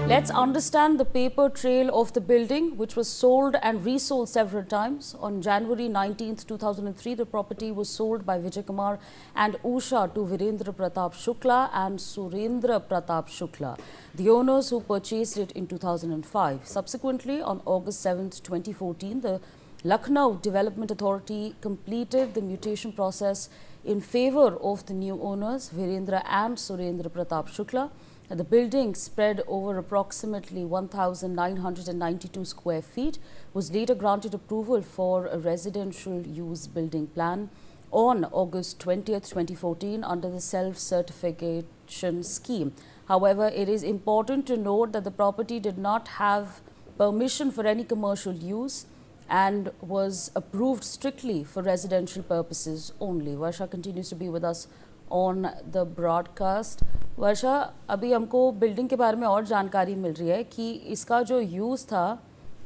Let's understand the paper trail of the building, which was sold and resold several times. On January 19th, 2003, the property was sold by Vijay Kumar and Usha to Virendra Pratap Shukla and Surendra Pratap Shukla, the owners who purchased it in 2005. Subsequently, on August 7th, 2014, the Lucknow Development Authority completed the mutation process in favor of the new owners, Virendra and Surendra Pratap Shukla. The building, spread over approximately 1,992 square feet, was later granted approval for a residential use building plan on August 20th, 2014 under the self-certification scheme. However, it is important to note that the property did not have permission for any commercial use and was approved strictly for residential purposes only. Varsha continues to be with us on the broadcast. वर्षा, अभी हमको building के बारे में और जानकारी मिल रही है कि इसका जो यूज़ था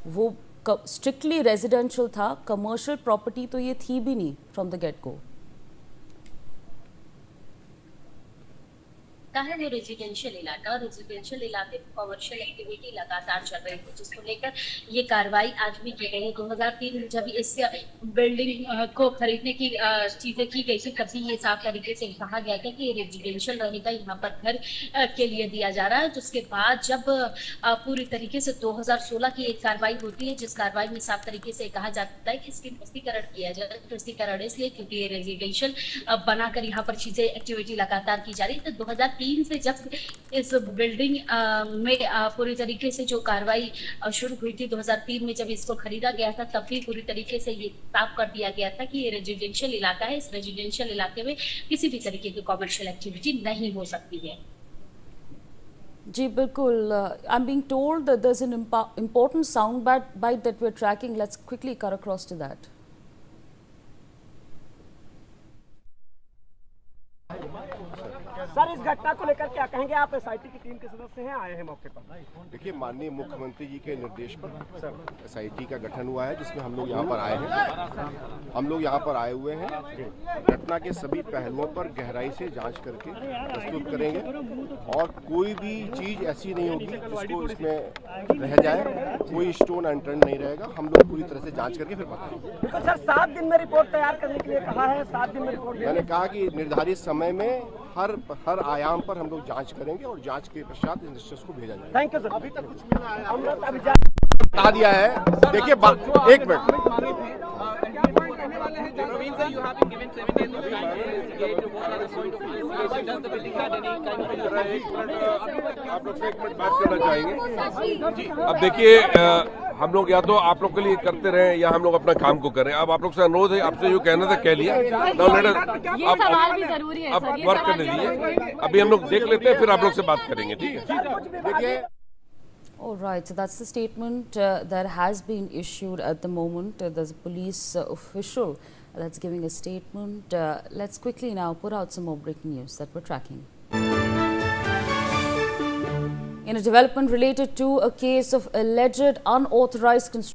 वो स्ट्रिक्टली रेजिडेंशियल था, कमर्शियल प्रॉपर्टी तो ये थी भी नहीं फ्रॉम द गेट गो। है वो रेजिडेंशियल इलाके में कॉमर्शियल एक्टिविटी लगातार चल रही थी, जिसको लेकर ये कार्रवाई आज भी की गई। 2003 में जब इस बिल्डिंग को खरीदने की चीजें की गई थी, तभी ये साफ तरीके से कहा गया था कि रेजिडेंशियल रहेगा, यहाँ पर घर के लिए दिया जा रहा है। जिसके बाद जब पूरी तरीके से 2016 की एक कार्रवाई होती है, जिस कार्रवाई में साफ तरीके से कहा जाता है कि इसकी ध्वस्तीकरण किया जाए। ध्वस्तीकरण इसलिए क्योंकि ये रेजिडेंशियल बनाकर यहाँ पर चीजें एक्टिविटी लगातार की जा रही है। तो 2003 से जब इस बिल्डिंग में पूरी तरीके से जो कार्रवाई शुरू हुई थी, 2003 में जब इसको खरीदा गया था, तब भी पूरी तरीके से ये साफ कर दिया गया था कि ये रेजिडेंशियल इलाका है। इस रेजिडेंशियल इलाके में किसी भी तरीके की कॉमर्शियल एक्टिविटी नहीं हो सकती है। जी बिल्कुल। I am being told that there is an important sound bite that we are tracking. Let's quickly cut across to that. Sir, इस घटना को लेकर क्या कहेंगे? आप एसआईटी की टीम के सदस्य हैं, आए हैं मौके पर। देखिए, माननीय मुख्यमंत्री जी के निर्देश पर एसआईटी का गठन हुआ है, जिसमें हम लोग यहाँ पर आए हैं। हम लोग यहाँ पर आए हुए हैं, घटना के सभी पहलुओं पर गहराई से जांच करके प्रस्तुत करेंगे और कोई भी चीज ऐसी नहीं होगी जिसको इसमें रह जाए, कोई स्टोन अनटर्न नहीं रहेगा। हम लोग पूरी तरह से जाँच करके फिर बताएंगे। तो सर, 7 दिन में रिपोर्ट तैयार करने के लिए कहा है। 7 दिन में रिपोर्ट मैंने कहा कि निर्धारित समय में हर आयाम पर हम लोग जांच करेंगे और जांच के पश्चात इन्वेस्टर्स को भेजा जाएगा। Thank you sir. अभी तक कुछ बता दिया है। देखिए, एक मिनट, आप लोग से एक मिनट बात करना चाहेंगे। अब देखिए, हम लोग या तो आप लोग के लिए करते रहे या हम लोग अपना काम को करें। अब आप लोग से अनुरोध है, आपसे जो कहना था कह लिया। अब वर्क करने दीजिए, अभी हम लोग देख लेते हैं, फिर आप लोग से बात करेंगे, ठीक है? देखिए, All right, so that's the statement that has been issued at the moment. There's a police official that's giving a statement. Let's quickly now put out some more breaking news that we're tracking. In a development related to a case of alleged unauthorized construction